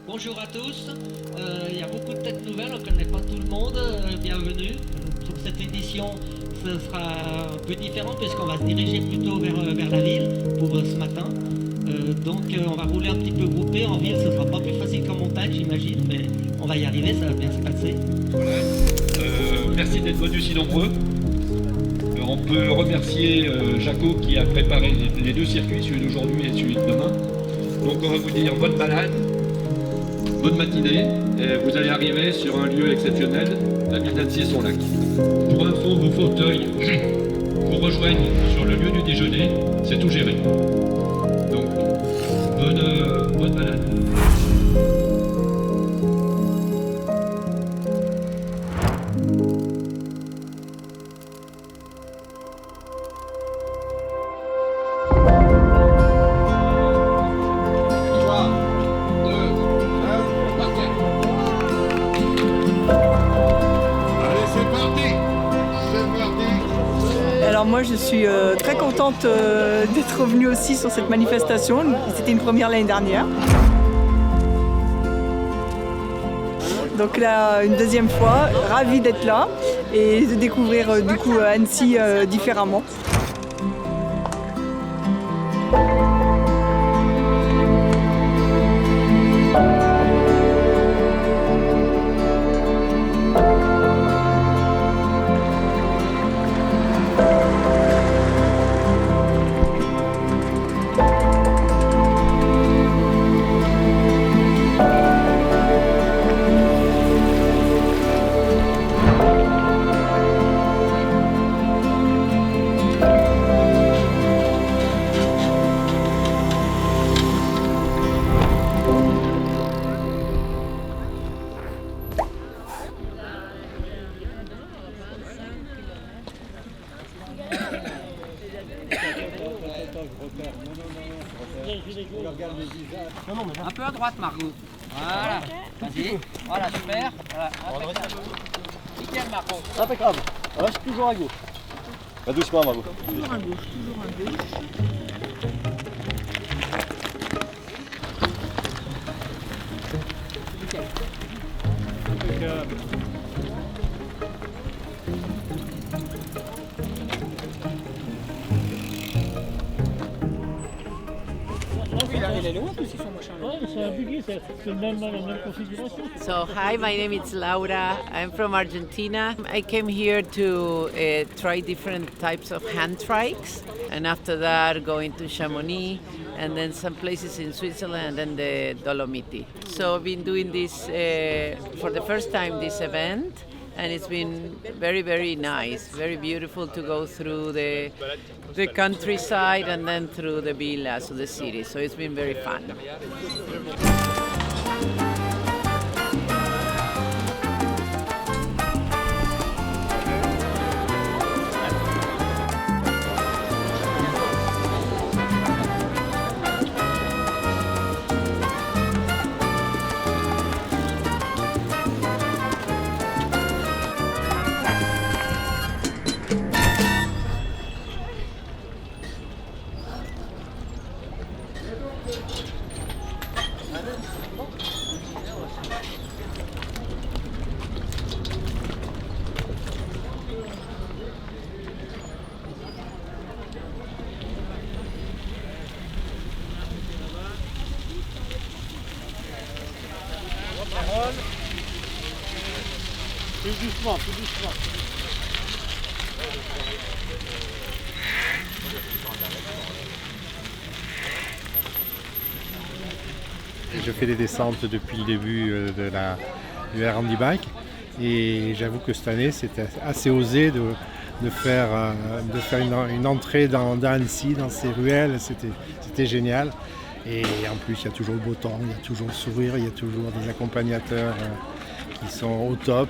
Bonjour à tous, il y a beaucoup de têtes nouvelles, on ne connaît pas tout le monde, bienvenue. Pour cette édition, ce sera un peu différent puisqu'on va se diriger plutôt vers la ville pour ce matin. On va rouler un petit peu groupé, en ville ce sera pas plus facile qu'en montagne j'imagine, mais on va y arriver, ça va bien se passer. Voilà. Merci d'être venus si nombreux. On peut remercier Jaco qui a préparé les deux circuits, celui d'aujourd'hui et celui de demain. Donc on va vous dire bonne balade, bonne matinée, et vous allez arriver sur un lieu exceptionnel, la ville d'Annecy-sur-Lac. Pour info, vos fauteuils vous rejoignent sur le lieu du déjeuner, c'est tout géré. Donc, bonne balade. Alors moi je suis très contente d'être venue aussi sur cette manifestation, c'était une première l'année dernière. Donc là une deuxième fois, ravie d'être là et de découvrir du coup Annecy différemment. Un peu à droite, Margot. Voilà. Vas-y. Voilà, super. Voilà. Nickel, Margot. Impeccable. Reste toujours à gauche. Pas doucement, Margot. Toujours à gauche, toujours à gauche. Impeccable. So, hi, my name is Laura. I'm from Argentina. I came here to try different types of hand trikes, and after that, going to Chamonix, and then some places in Switzerland, and the Dolomiti. So, I've been doing this for the first time, this event, and it's been very, very nice, very beautiful to go through the countryside and then through the villas of the city. So, it's been very fun. Plus doucement, plus doucement. Je fais des descentes depuis le début du Air Bike et j'avoue que cette année c'était assez osé de faire une entrée dans Annecy, dans ces ruelles, c'était génial. Et en plus il y a toujours le beau temps, il y a toujours le sourire, il y a toujours des accompagnateurs qui sont au top,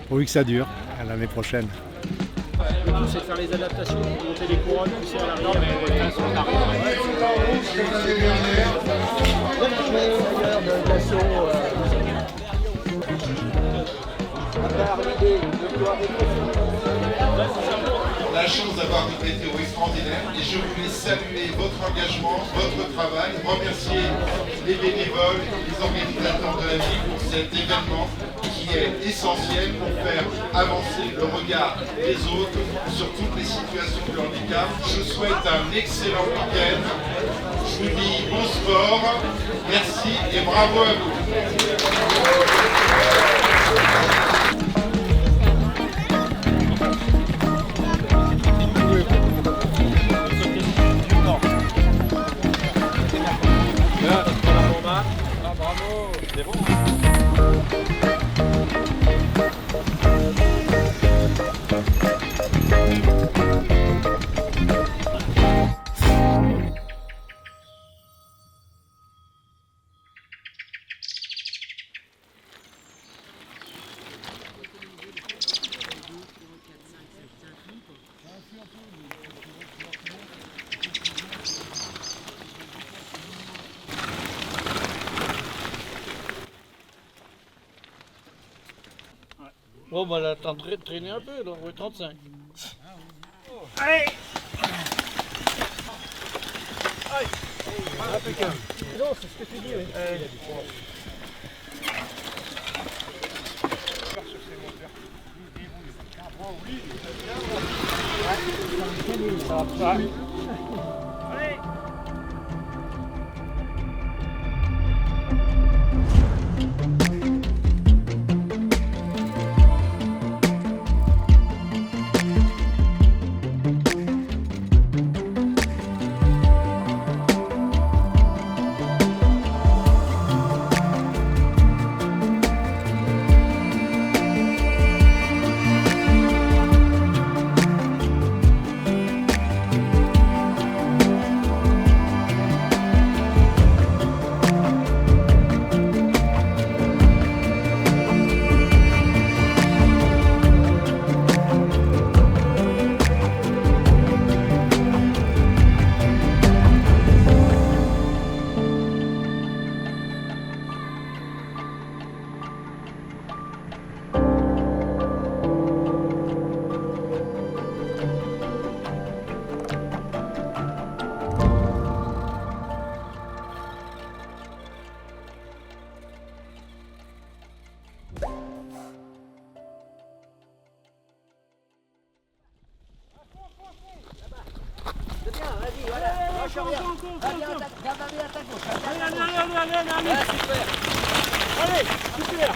pourvu que ça dure à l'année prochaine. Le tout c'est de faire les adaptations, monter les couronnes, pousser à l'arrière. La chance d'avoir une météo extraordinaire et je voulais saluer votre engagement, votre travail, remercier les bénévoles et les organisateurs de la ville pour cet événement qui est essentiel pour faire avancer le regard des autres sur toutes les situations de handicap. Je vous souhaite un excellent week-end. Je vous dis bon sport, merci et bravo à vous. Bon, bah là, t'as traîné un peu, donc 35. Allez! Allez! Impeccable. Non, c'est ce que tu dis, oui. Allez!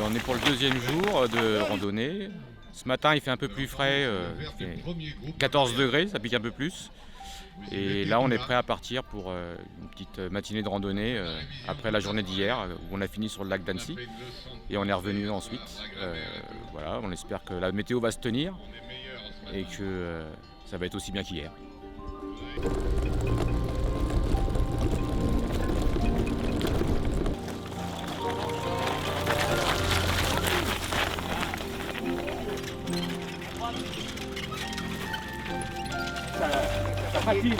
On est pour le deuxième jour de randonnée. Ce matin il fait un peu plus frais, 14 degrés, ça pique un peu plus. Et là on est prêt à partir pour une petite matinée de randonnée après la journée d'hier où on a fini sur le lac d'Annecy. Et on est revenu ensuite. Voilà, on espère que la météo va se tenir et que ça va être aussi bien qu'hier. Ça patine.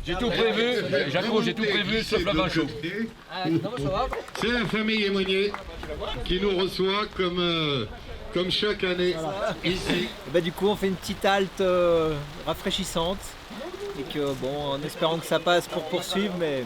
J'ai tout prévu, Jaco, j'ai tout prévu sauf le vin chaud. C'est la famille Émonier qui nous reçoit comme chaque année ici. Bah, du coup on fait une petite halte rafraîchissante et que bon, en espérant que ça passe pour poursuivre, mais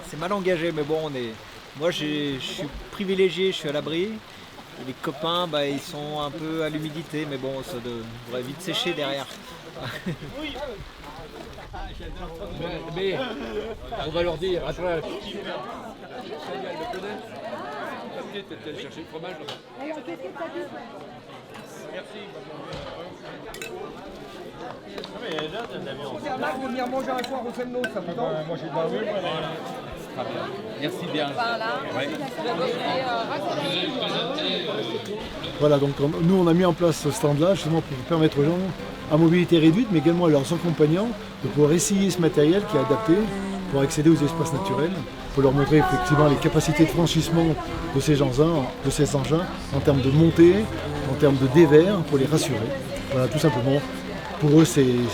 c'est mal engagé, mais bon moi je suis privilégié, je suis à l'abri Et les copains, ils sont un peu à l'humidité, mais bon, ça devrait vite sécher derrière. Mais on va leur dire, après, peut-être chercher le fromage. Vous venir manger un soir au Semno, ça vous tente? Moi j'ai de la rue. Merci bien. Voilà, donc nous on a mis en place ce stand-là justement pour permettre aux gens à mobilité réduite, mais également à leurs accompagnants de pouvoir essayer ce matériel qui est adapté pour accéder aux espaces naturels, pour leur montrer effectivement les capacités de franchissement de ces engins en termes de montée, en termes de dévers, pour les rassurer. Voilà, tout simplement. Pour eux, c'est une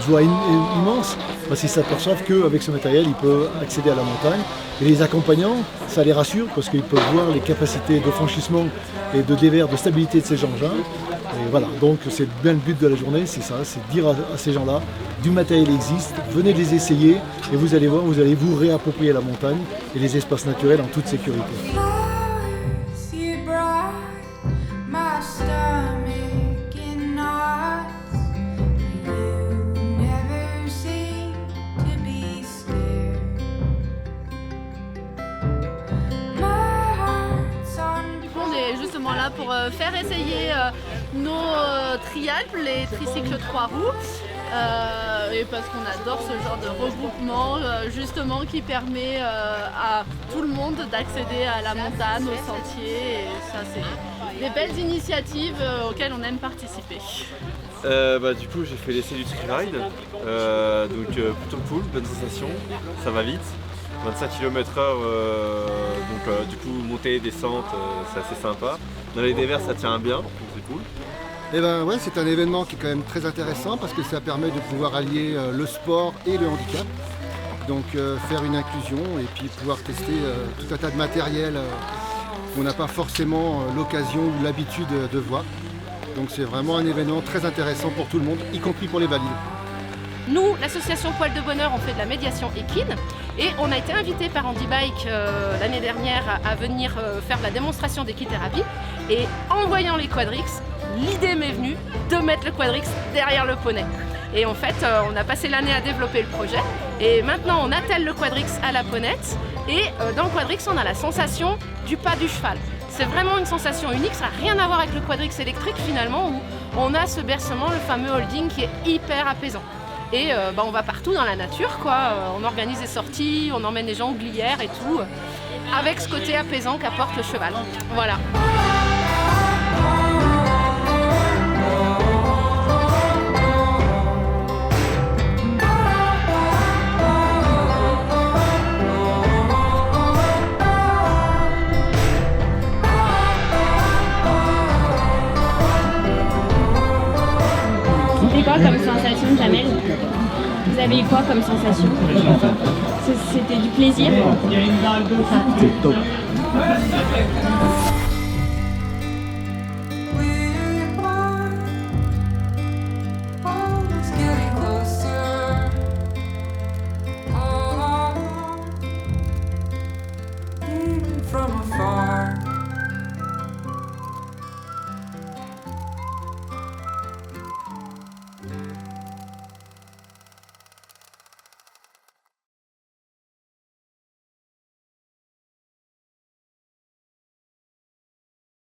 joie immense parce qu'ils s'aperçoivent qu'avec ce matériel, ils peuvent accéder à la montagne. Et les accompagnants, ça les rassure parce qu'ils peuvent voir les capacités de franchissement et de dévers, de stabilité de ces engins. Et voilà, donc c'est bien le but de la journée, c'est ça, c'est de dire à ces gens-là, du matériel existe, venez les essayer et vous allez voir, vous allez vous réapproprier la montagne et les espaces naturels en toute sécurité. Là pour faire essayer nos trialpes, les tricycles 3 roues, et parce qu'on adore ce genre de regroupement justement qui permet à tout le monde d'accéder à la montagne, aux sentiers, et ça c'est des belles initiatives auxquelles on aime participer. Du coup j'ai fait l'essai du tri-ride, donc plutôt cool, bonne sensation, ça va vite. 25 km/h, du coup montée, descente, c'est assez sympa. Dans les dévers ça tient bien, c'est cool. Et ouais, c'est un événement qui est quand même très intéressant parce que ça permet de pouvoir allier le sport et le handicap. Donc faire une inclusion et puis pouvoir tester tout un tas de matériel qu'on n'a pas forcément l'occasion ou l'habitude de voir. Donc c'est vraiment un événement très intéressant pour tout le monde, y compris pour les valides. Nous, l'association Poil de Bonheur, on fait de la médiation équine et on a été invité par Handibike l'année dernière à venir faire de la démonstration d'équithérapie. Et en voyant les quadrix, l'idée m'est venue de mettre le quadrix derrière le poney. Et en fait, on a passé l'année à développer le projet et maintenant on attelle le quadrix à la ponette et dans le quadrix, on a la sensation du pas du cheval. C'est vraiment une sensation unique, ça n'a rien à voir avec le quadrix électrique finalement où on a ce bercement, le fameux holding qui est hyper apaisant. Et on va partout dans la nature, quoi. On organise des sorties, on emmène les gens aux glières et tout, avec ce côté apaisant qu'apporte le cheval. Voilà. C'était quoi comme sensation, Jamel? Vous avez eu quoi comme sensation? C'était du plaisir? C'était top.